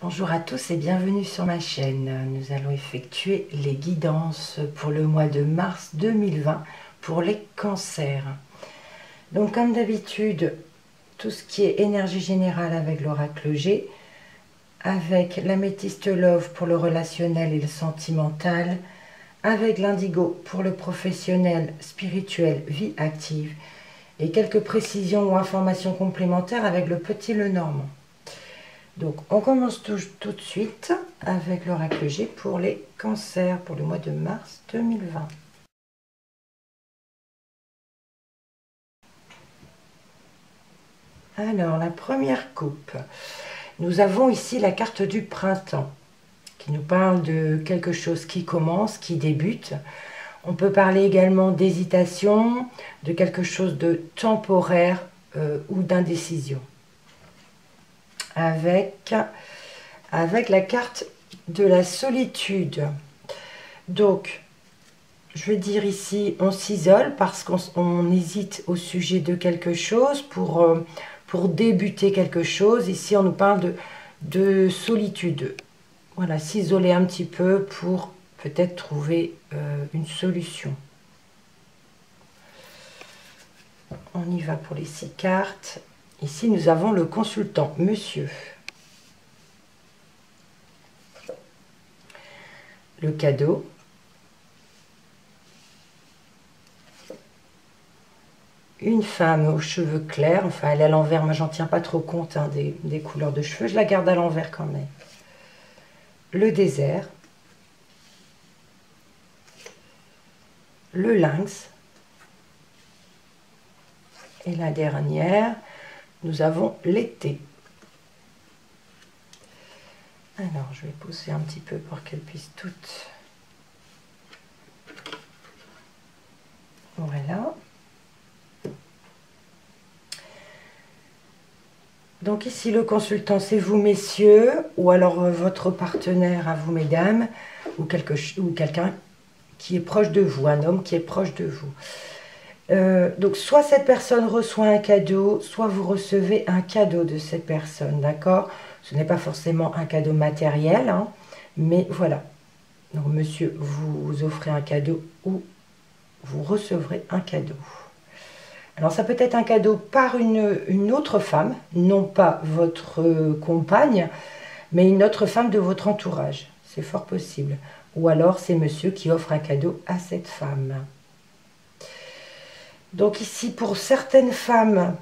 Bonjour à tous et bienvenue sur ma chaîne. Nous allons effectuer les guidances pour le mois de mars 2020 pour les cancers. Donc comme d'habitude, tout ce qui est énergie générale avec l'oracle G, avec l'améthyste Love pour le relationnel et le sentimental, avec l'indigo pour le professionnel, spirituel, vie active, et quelques précisions ou informations complémentaires avec le petit Lenormand. Donc, on commence tout de suite avec l'oracle G pour les cancers pour le mois de mars 2020. Alors, la première coupe. Nous avons ici la carte du printemps qui nous parle de quelque chose qui commence, qui débute. On peut parler également d'hésitation, de quelque chose de temporaire ou d'indécision. Avec la carte de la solitude. Donc, je vais dire ici, on s'isole parce qu'on hésite au sujet de quelque chose pour débuter quelque chose. Ici, on nous parle de solitude. Voilà, s'isoler un petit peu pour peut-être trouver une solution. On y va pour les 6 cartes. Ici, nous avons le consultant, monsieur. Le cadeau. Une femme aux cheveux clairs, enfin elle est à l'envers, moi j'en tiens pas trop compte hein, des couleurs de cheveux, je la garde à l'envers quand même. Le désert. Le lynx. Et la dernière, nous avons l'été. Alors, je vais pousser un petit peu pour qu'elles puissent toutes. Voilà. Donc ici, le consultant, c'est vous, messieurs, ou alors votre partenaire à vous, mesdames, ou quelqu'un qui est proche de vous, un homme qui est proche de vous. Donc, soit cette personne reçoit un cadeau, soit vous recevez un cadeau de cette personne, d'accord? Ce n'est pas forcément un cadeau matériel, hein, mais voilà. Donc, monsieur, vous offrez un cadeau ou vous recevrez un cadeau. Alors, ça peut être un cadeau par une autre femme, non pas votre compagne, mais une autre femme de votre entourage. C'est fort possible. Ou alors, c'est monsieur qui offre un cadeau à cette femme. Donc ici, pour certaines femmes,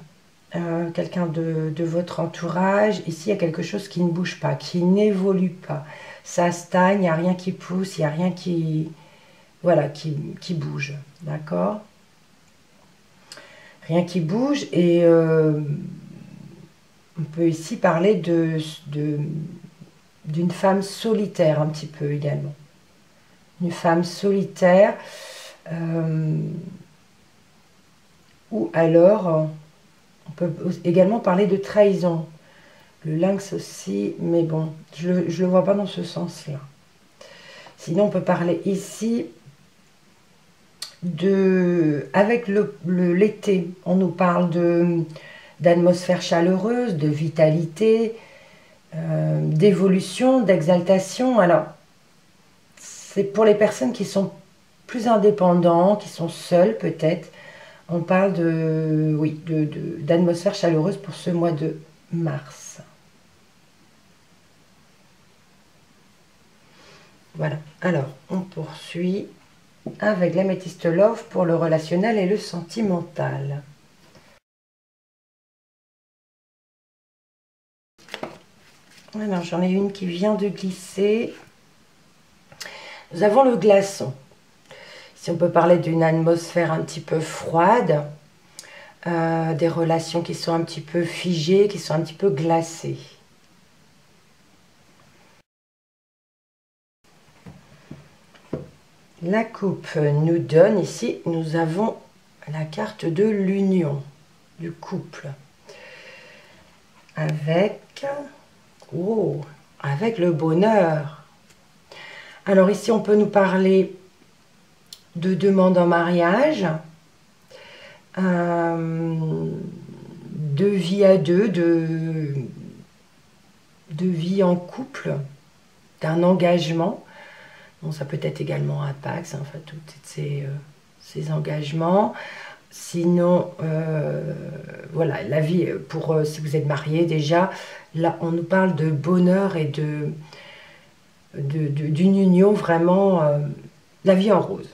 quelqu'un de votre entourage, ici, il y a quelque chose qui ne bouge pas, qui n'évolue pas. Ça stagne, il n'y a rien qui pousse, il n'y a rien qui, voilà, qui bouge. D'accord? Rien qui bouge. Et on peut ici parler d'une femme solitaire un petit peu également. Une femme solitaire. Ou alors, on peut également parler de trahison. Le lynx aussi, mais bon, je ne le vois pas dans ce sens-là. Sinon, on peut parler ici avec l'été, on nous parle d'atmosphère chaleureuse, de vitalité, d'évolution, d'exaltation. Alors, c'est pour les personnes qui sont plus indépendants, qui sont seules peut-être. On parle d'atmosphère chaleureuse pour ce mois de mars. Voilà. Alors, on poursuit avec l'améthyste Love pour le relationnel et le sentimental. Alors, j'en ai une qui vient de glisser. Nous avons le glaçon. Si on peut parler d'une atmosphère un petit peu froide, des relations qui sont un petit peu figées, qui sont un petit peu glacées. La coupe nous donne ici, nous avons la carte de l'union, du couple. Avec le bonheur. Alors ici, on peut nous parler de demande en mariage, de vie à deux, de de vie en couple, d'un engagement. Bon, ça peut être également un Pax, hein, enfin, tous ces engagements. Sinon, voilà, la vie, si vous êtes marié déjà, là, on nous parle de bonheur et d'une union vraiment, la vie en rose.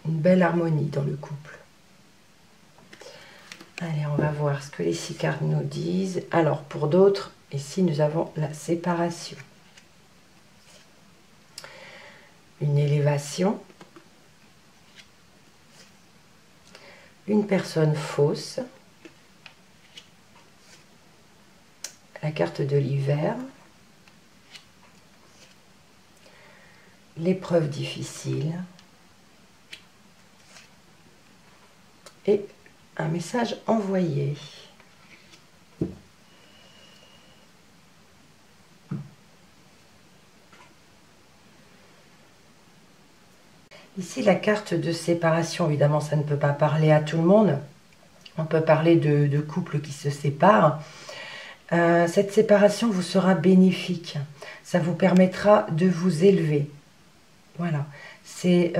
Une belle harmonie dans le couple. Allez, on va voir ce que les 6 cartes nous disent. Alors, pour d'autres, ici, nous avons la séparation. Une élévation. Une personne fausse. La carte de l'hiver. L'épreuve difficile. Et un message envoyé. Ici, la carte de séparation, évidemment, ça ne peut pas parler à tout le monde. On peut parler de couples qui se séparent. Cette séparation vous sera bénéfique. Ça vous permettra de vous élever. Voilà. C'est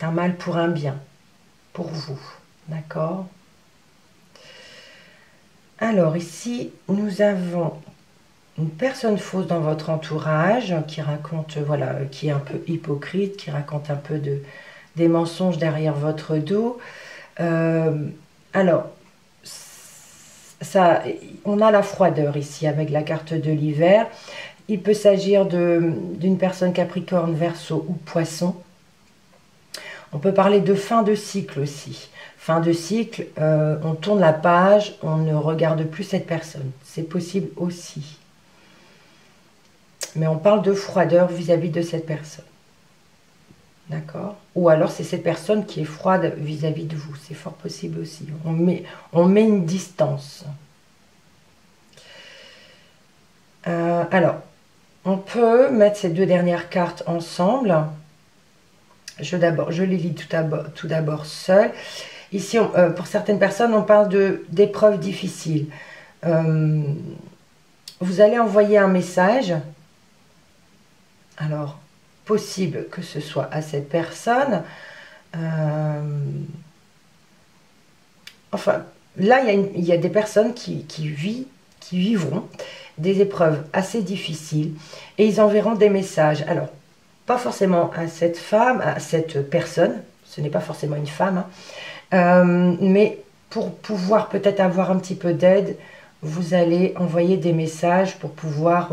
un mal pour un bien. Pour vous. D'accord? Alors, ici, nous avons une personne fausse dans votre entourage qui raconte, voilà, qui est un peu hypocrite, qui raconte un peu des mensonges derrière votre dos. Alors, on a la froideur ici avec la carte de l'hiver. Il peut s'agir d'une personne Capricorne, Verseau ou Poisson. On peut parler de fin de cycle aussi. Fin de cycle, on tourne la page, on ne regarde plus cette personne. C'est possible aussi. Mais on parle de froideur vis-à-vis de cette personne. D'accord? Ou alors c'est cette personne qui est froide vis-à-vis de vous. C'est fort possible aussi. On met une distance. Alors, on peut mettre ces deux dernières cartes ensemble. Je les lis tout d'abord seul. Ici, pour certaines personnes, on parle d'épreuves difficiles. Vous allez envoyer un message. Alors, possible que ce soit à cette personne. Enfin, là, il y a des personnes qui vivront des épreuves assez difficiles et ils enverront des messages. Alors, pas forcément à cette femme, à cette personne, ce n'est pas forcément une femme, hein, mais pour pouvoir peut-être avoir un petit peu d'aide, vous allez envoyer des messages pour pouvoir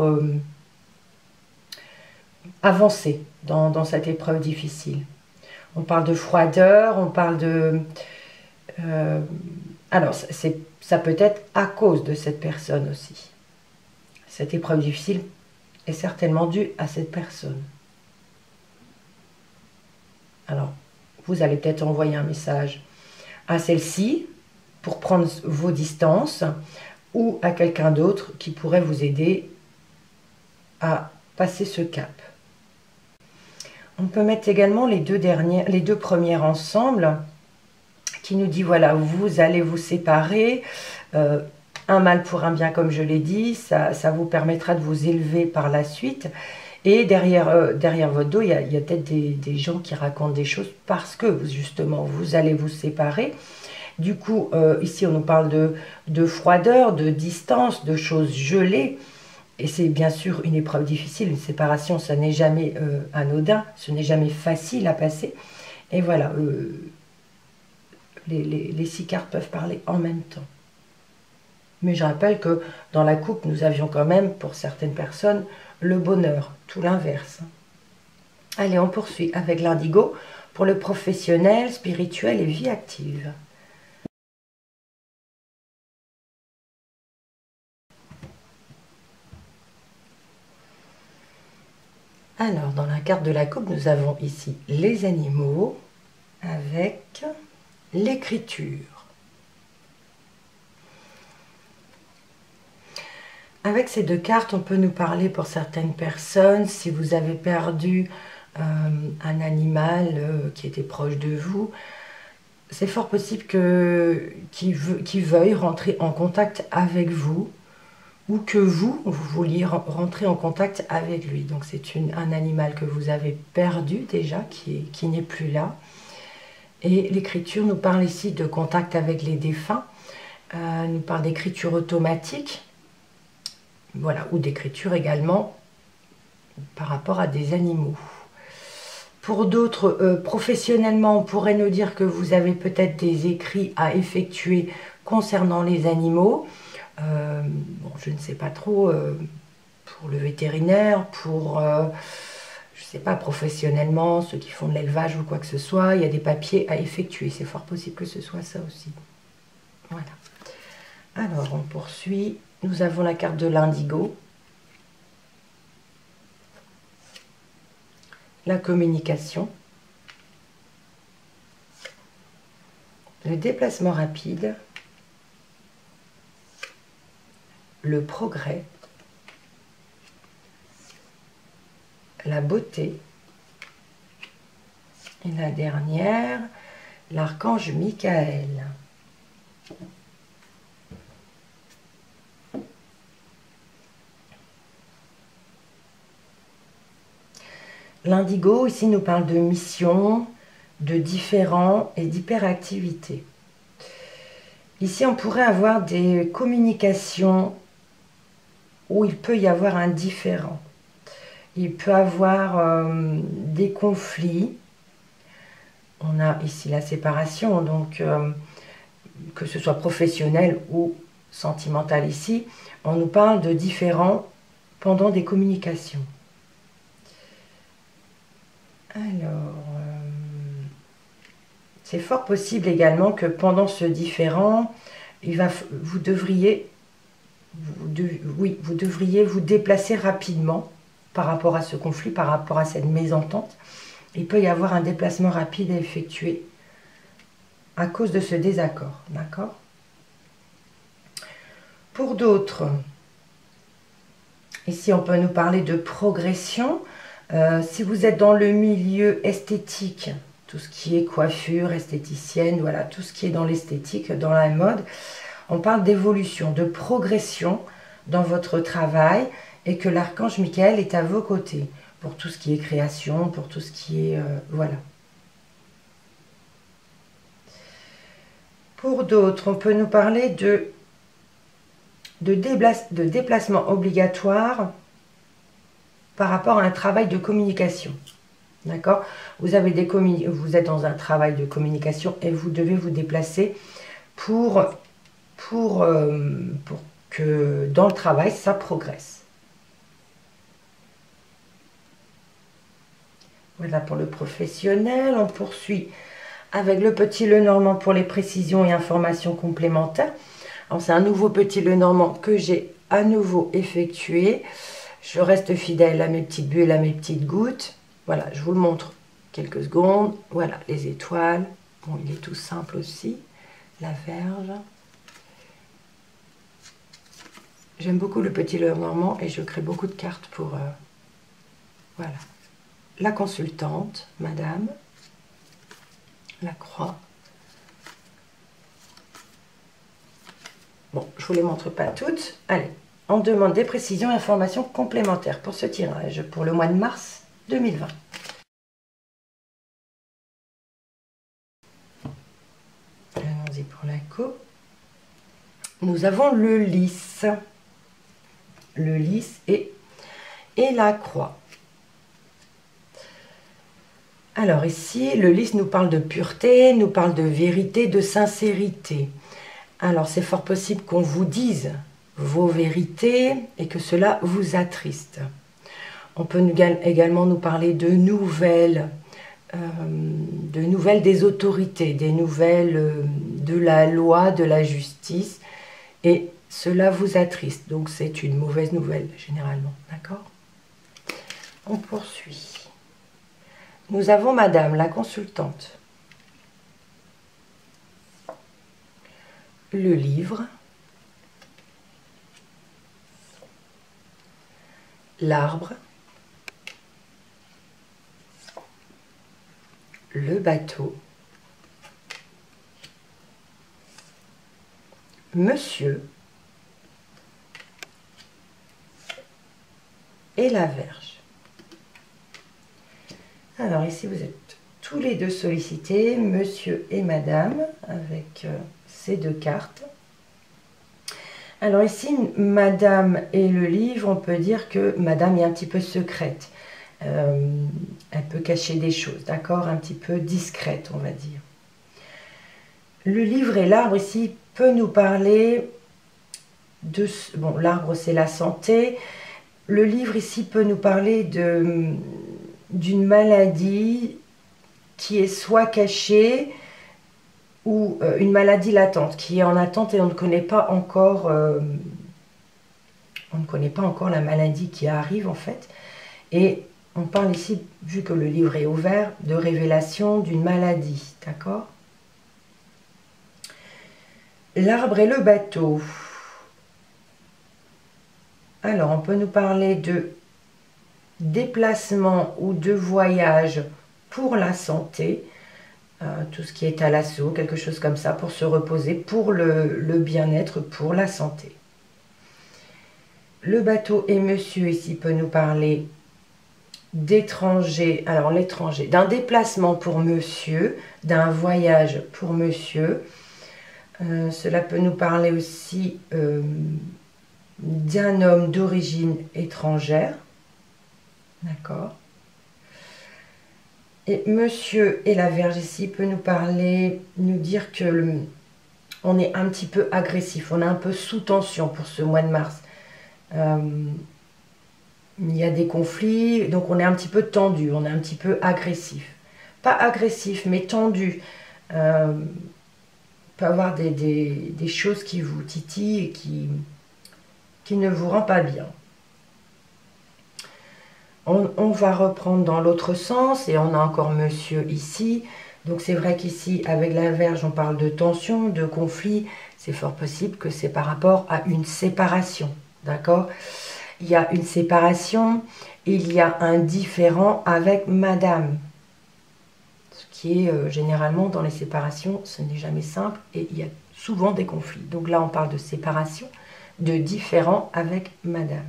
avancer dans cette épreuve difficile. On parle de froideur, on parle de... alors, ça peut être à cause de cette personne aussi. Cette épreuve difficile est certainement due à cette personne. Alors, vous allez peut-être envoyer un message à celle-ci pour prendre vos distances ou à quelqu'un d'autre qui pourrait vous aider à passer ce cap. On peut mettre également les deux premières ensemble qui nous dit, voilà, vous allez vous séparer, un mal pour un bien, comme je l'ai dit, ça vous permettra de vous élever par la suite. Et derrière votre dos, il y a peut-être des gens qui racontent des choses parce que, justement, vous allez vous séparer. Du coup, ici, on nous parle de froideur, de distance, de choses gelées. Et c'est bien sûr une épreuve difficile. Une séparation, ça n'est jamais anodin, ce n'est jamais facile à passer. Et voilà, les 6 cartes peuvent parler en même temps. Mais je rappelle que dans la coupe, nous avions quand même, pour certaines personnes, le bonheur, tout l'inverse. Allez, on poursuit avec l'indigo pour le professionnel, spirituel et vie active. Alors, dans la carte de la coupe, nous avons ici les animaux avec l'écriture. Avec ces deux cartes, on peut nous parler pour certaines personnes, si vous avez perdu un animal qui était proche de vous, c'est fort possible qu'il veuille rentrer en contact avec vous, ou que vous vouliez rentrer en contact avec lui. Donc c'est un animal que vous avez perdu déjà, qui n'est plus là. Et l'écriture nous parle ici de contact avec les défunts, nous parle d'écriture automatique, voilà, ou d'écriture également par rapport à des animaux. Pour d'autres, professionnellement, on pourrait nous dire que vous avez peut-être des écrits à effectuer concernant les animaux. Bon, je ne sais pas trop, pour le vétérinaire, pour, je ne sais pas, professionnellement, ceux qui font de l'élevage ou quoi que ce soit, il y a des papiers à effectuer. C'est fort possible que ce soit ça aussi. Voilà. Alors, on poursuit. Nous avons la carte de l'indigo. La communication. Le déplacement rapide. Le progrès. La beauté. Et la dernière, l'archange Michael. L'indigo, ici, nous parle de mission, de différent et d'hyperactivité. Ici, on pourrait avoir des communications où il peut y avoir un différent. Il peut y avoir des conflits. On a ici la séparation, donc que ce soit professionnel ou sentimental ici, on nous parle de différents pendant des communications. Alors, c'est fort possible également que pendant ce différend, vous devriez vous déplacer rapidement par rapport à ce conflit, par rapport à cette mésentente. Il peut y avoir un déplacement rapide à effectuer à cause de ce désaccord, d'accord? Pour d'autres, ici on peut nous parler de progression. Si vous êtes dans le milieu esthétique, tout ce qui est coiffure, esthéticienne, voilà, tout ce qui est dans l'esthétique, dans la mode, on parle d'évolution, de progression dans votre travail et que l'archange Michael est à vos côtés pour tout ce qui est création, pour tout ce qui est... voilà. Pour d'autres, on peut nous parler de déplacement obligatoire par rapport à un travail de communication. D'accord? Vous êtes dans un travail de communication et vous devez vous déplacer pour que dans le travail, ça progresse. Voilà pour le professionnel. On poursuit avec le petit Lenormand pour les précisions et informations complémentaires. Alors c'est un nouveau petit Lenormand que j'ai à nouveau effectué. Je reste fidèle à mes petites bulles, à mes petites gouttes. Voilà, je vous le montre quelques secondes. Voilà, les étoiles. Bon, il est tout simple aussi. La Vierge. J'aime beaucoup le petit Lenormand et je crée beaucoup de cartes pour... voilà. La consultante, madame. La croix. Bon, je ne vous les montre pas toutes. Allez, on demande des précisions et informations complémentaires pour ce tirage pour le mois de mars 2020. Allons-y pour la coupe. Nous avons le lys. Le lys et la croix. Alors ici, le lys nous parle de pureté, nous parle de vérité, de sincérité. Alors c'est fort possible qu'on vous dise vos vérités et que cela vous attriste. On peut également nous parler de nouvelles des autorités, des nouvelles de la loi, de la justice, et cela vous attriste. Donc c'est une mauvaise nouvelle généralement, d'accord? On poursuit. Nous avons madame la consultante. Le livre. L'arbre. Le bateau. Monsieur et la Vierge. Alors ici, vous êtes tous les deux sollicités, Monsieur et Madame, avec ces deux cartes. Alors ici, Madame et le livre, on peut dire que Madame est un petit peu secrète. Elle peut cacher des choses, d'accord? Un petit peu discrète, on va dire. Le livre et l'arbre ici peut nous parler de... Bon, l'arbre c'est la santé. Le livre ici peut nous parler d'une maladie qui est soit cachée ou une maladie latente, qui est en attente et on ne connaît pas encore, la maladie qui arrive en fait. Et on parle ici, vu que le livre est ouvert, de révélation d'une maladie, d'accord? L'arbre et le bateau. Alors, on peut nous parler de déplacement ou de voyage pour la santé, tout ce qui est à l'assaut, quelque chose comme ça, pour se reposer, pour le bien-être, pour la santé. Le bateau et monsieur ici peut nous parler d'étranger, alors l'étranger, d'un déplacement pour monsieur, d'un voyage pour monsieur. Cela peut nous parler aussi d'un homme d'origine étrangère, d'accord. Et monsieur et la Vierge ici peut nous parler, nous dire que on est un petit peu agressif, on est un peu sous tension pour ce mois de mars. Il y a des conflits, donc on est un petit peu tendu, on est un petit peu agressif. Pas agressif, mais tendu. Peut avoir des choses qui vous titillent et qui ne vous rend pas bien. On va reprendre dans l'autre sens et on a encore monsieur ici. Donc c'est vrai qu'ici, avec la Vierge, on parle de tension, de conflit. C'est fort possible que c'est par rapport à une séparation, d'accord? Il y a une séparation, il y a un différend avec madame. Ce qui est généralement dans les séparations, ce n'est jamais simple et il y a souvent des conflits. Donc là, on parle de séparation, de différend avec madame.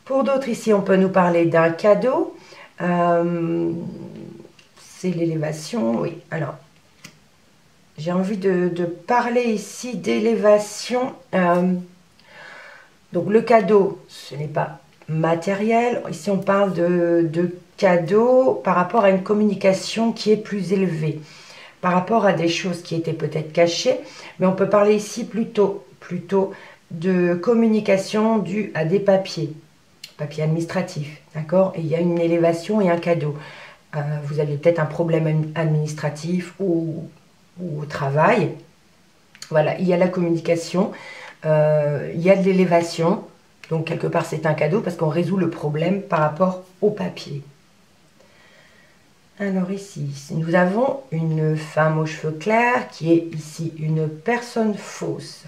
Pour d'autres, ici, on peut nous parler d'un cadeau. C'est l'élévation, oui. Alors, j'ai envie de parler ici d'élévation. Donc, le cadeau, ce n'est pas matériel. Ici, on parle de cadeau par rapport à une communication qui est plus élevée, par rapport à des choses qui étaient peut-être cachées. Mais on peut parler ici plutôt de communication due à des papiers administratifs, d'accord? Et il y a une élévation et un cadeau. Vous avez peut-être un problème administratif ou au travail. Voilà, il y a la communication, il y a de l'élévation. Donc, quelque part, c'est un cadeau parce qu'on résout le problème par rapport au papier. Alors ici, nous avons une femme aux cheveux clairs qui est ici une personne fausse.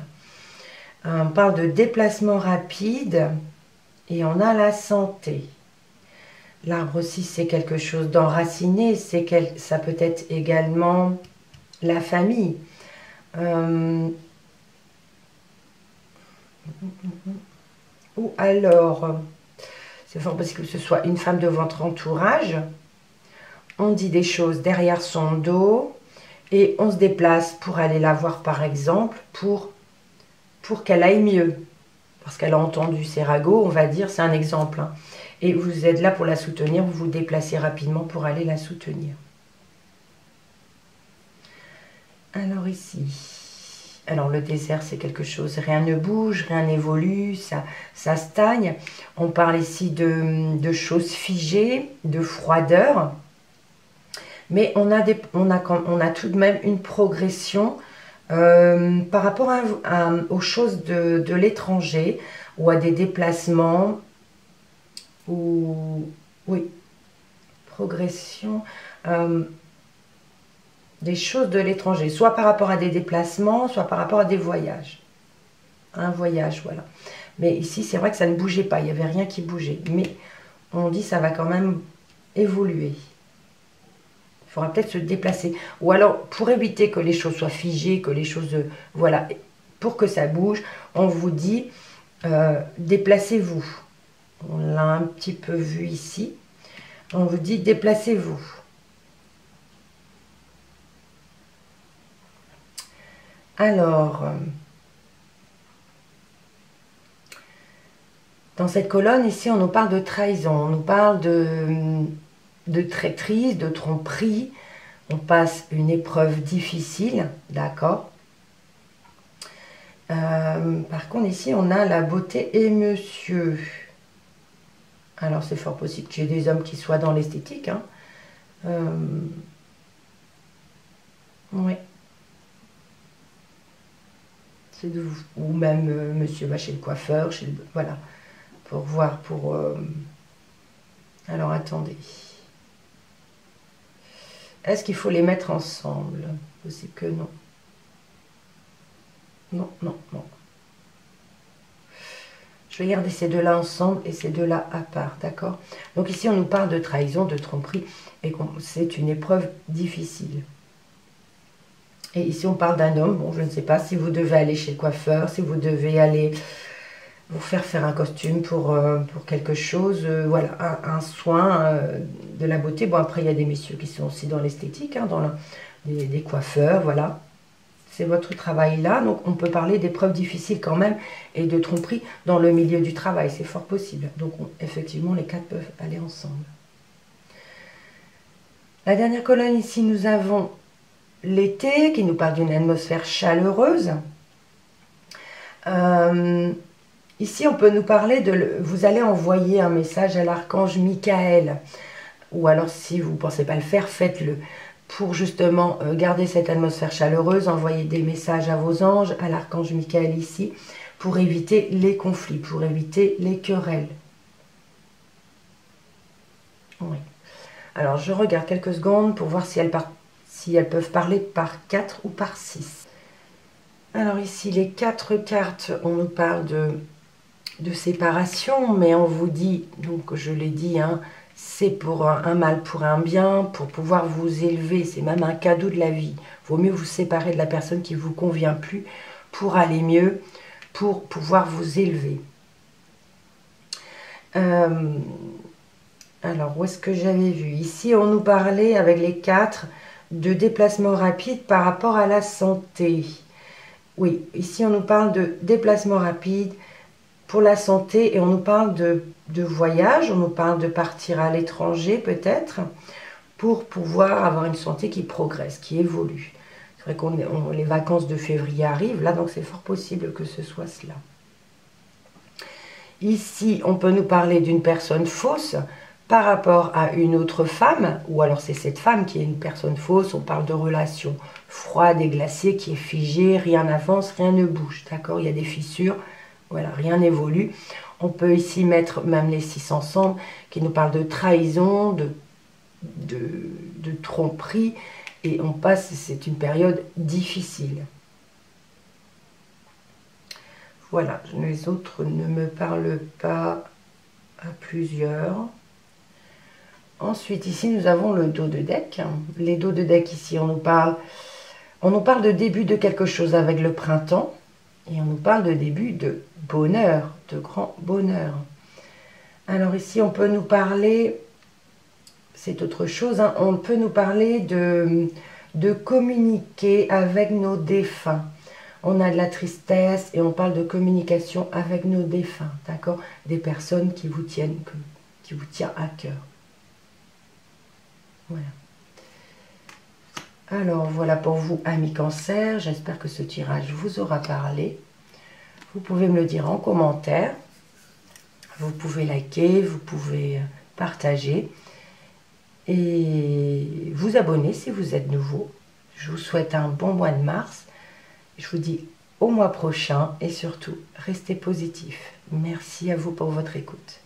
On parle de déplacement rapide. Et on a la santé. L'arbre aussi, c'est quelque chose d'enraciné. Ça peut être également la famille. Ou alors, c'est fort possible que ce soit une femme de votre entourage. On dit des choses derrière son dos. Et on se déplace pour aller la voir, par exemple, pour qu'elle aille mieux. Parce qu'elle a entendu ses ragots, on va dire, c'est un exemple. Hein. Et vous êtes là pour la soutenir, vous vous déplacez rapidement pour aller la soutenir. Alors ici, alors le désert c'est quelque chose, rien ne bouge, rien n'évolue, ça stagne. On parle ici de choses figées, de froideur. Mais on a tout de même une progression par rapport aux choses de l'étranger ou à des déplacements ou oui, progression des choses de l'étranger, soit par rapport à des déplacements, soit par rapport à des voyages. Un voyage, voilà. Mais ici, c'est vrai que ça ne bougeait pas, il n'y avait rien qui bougeait. Mais on dit que ça va quand même évoluer. faudra peut-être se déplacer. Ou alors, pour éviter que les choses soient figées, que les choses... voilà, pour que ça bouge, on vous dit, déplacez-vous. On l'a un petit peu vu ici. On vous dit, déplacez-vous. Alors, dans cette colonne, ici, on nous parle de trahison, on nous parle de traîtrise, de tromperie. On passe une épreuve difficile, d'accord. Par contre, ici, on a la beauté et monsieur. Alors, c'est fort possible qu'il y ait des hommes qui soient dans l'esthétique. Hein. Oui. Ou même monsieur va chez le coiffeur, voilà, pour voir, alors, attendez. Est-ce qu'il faut les mettre ensemble? Possible que non. Non, non, non. Je vais garder ces deux-là ensemble et ces deux-là à part, d'accord? Donc ici, on nous parle de trahison, de tromperie, et c'est une épreuve difficile. Et ici, on parle d'un homme. Bon, je ne sais pas si vous devez aller chez le coiffeur, si vous devez aller vous faire un costume pour quelque chose. Voilà, un soin de la beauté. Bon, après, il y a des messieurs qui sont aussi dans l'esthétique, hein, des coiffeurs, voilà. C'est votre travail là. Donc, on peut parler d'épreuves difficiles quand même et de tromperie dans le milieu du travail. C'est fort possible. Donc, effectivement, les quatre peuvent aller ensemble. La dernière colonne ici, nous avons l'été, qui nous parle d'une atmosphère chaleureuse. Ici, on peut nous parler vous allez envoyer un message à l'archange Michael. Ou alors, si vous ne pensez pas le faire, faites-le. Pour justement garder cette atmosphère chaleureuse, envoyer des messages à vos anges, à l'archange Michael ici, pour éviter les conflits, pour éviter les querelles. Oui. Alors, je regarde quelques secondes pour voir si elles peuvent parler par 4 ou par 6. Alors ici, les 4 cartes, on nous parle de séparation, mais on vous dit, donc je l'ai dit, hein, c'est pour un mal, pour un bien, pour pouvoir vous élever, c'est même un cadeau de la vie. Vaut mieux vous séparer de la personne qui ne vous convient plus pour aller mieux, pour pouvoir vous élever. Alors, où est-ce que j'avais vu? Ici, on nous parlait avec les 4 de déplacement rapide par rapport à la santé. Oui, ici, on nous parle de déplacement rapide pour la santé et on nous parle de voyage, on nous parle de partir à l'étranger peut-être pour pouvoir avoir une santé qui progresse, qui évolue. C'est vrai que les vacances de février arrivent là, donc c'est fort possible que ce soit cela. Ici, on peut nous parler d'une personne fausse par rapport à une autre femme, ou alors c'est cette femme qui est une personne fausse, on parle de relation froide et glacée qui est figée, rien n'avance, rien ne bouge, d'accord? Il y a des fissures, voilà, rien n'évolue. On peut ici mettre même les 6 ensemble, qui nous parlent de trahison, de tromperie, et on passe, c'est une période difficile. Voilà, les autres ne me parlent pas à plusieurs. Ensuite, ici, nous avons le dos de deck. Les dos de deck, ici, on nous parle de début de quelque chose avec le printemps. Et on nous parle de début de bonheur, de grand bonheur. Alors ici, on peut nous parler, c'est autre chose, hein, on peut nous parler de communiquer avec nos défunts. On a de la tristesse et on parle de communication avec nos défunts, d'accord? Des personnes qui vous tiennent à cœur. Voilà. Alors, voilà pour vous, amis Cancer. J'espère que ce tirage vous aura parlé. Vous pouvez me le dire en commentaire. Vous pouvez liker, vous pouvez partager. Et vous abonner si vous êtes nouveau. Je vous souhaite un bon mois de mars. Je vous dis au mois prochain et surtout, restez positifs. Merci à vous pour votre écoute.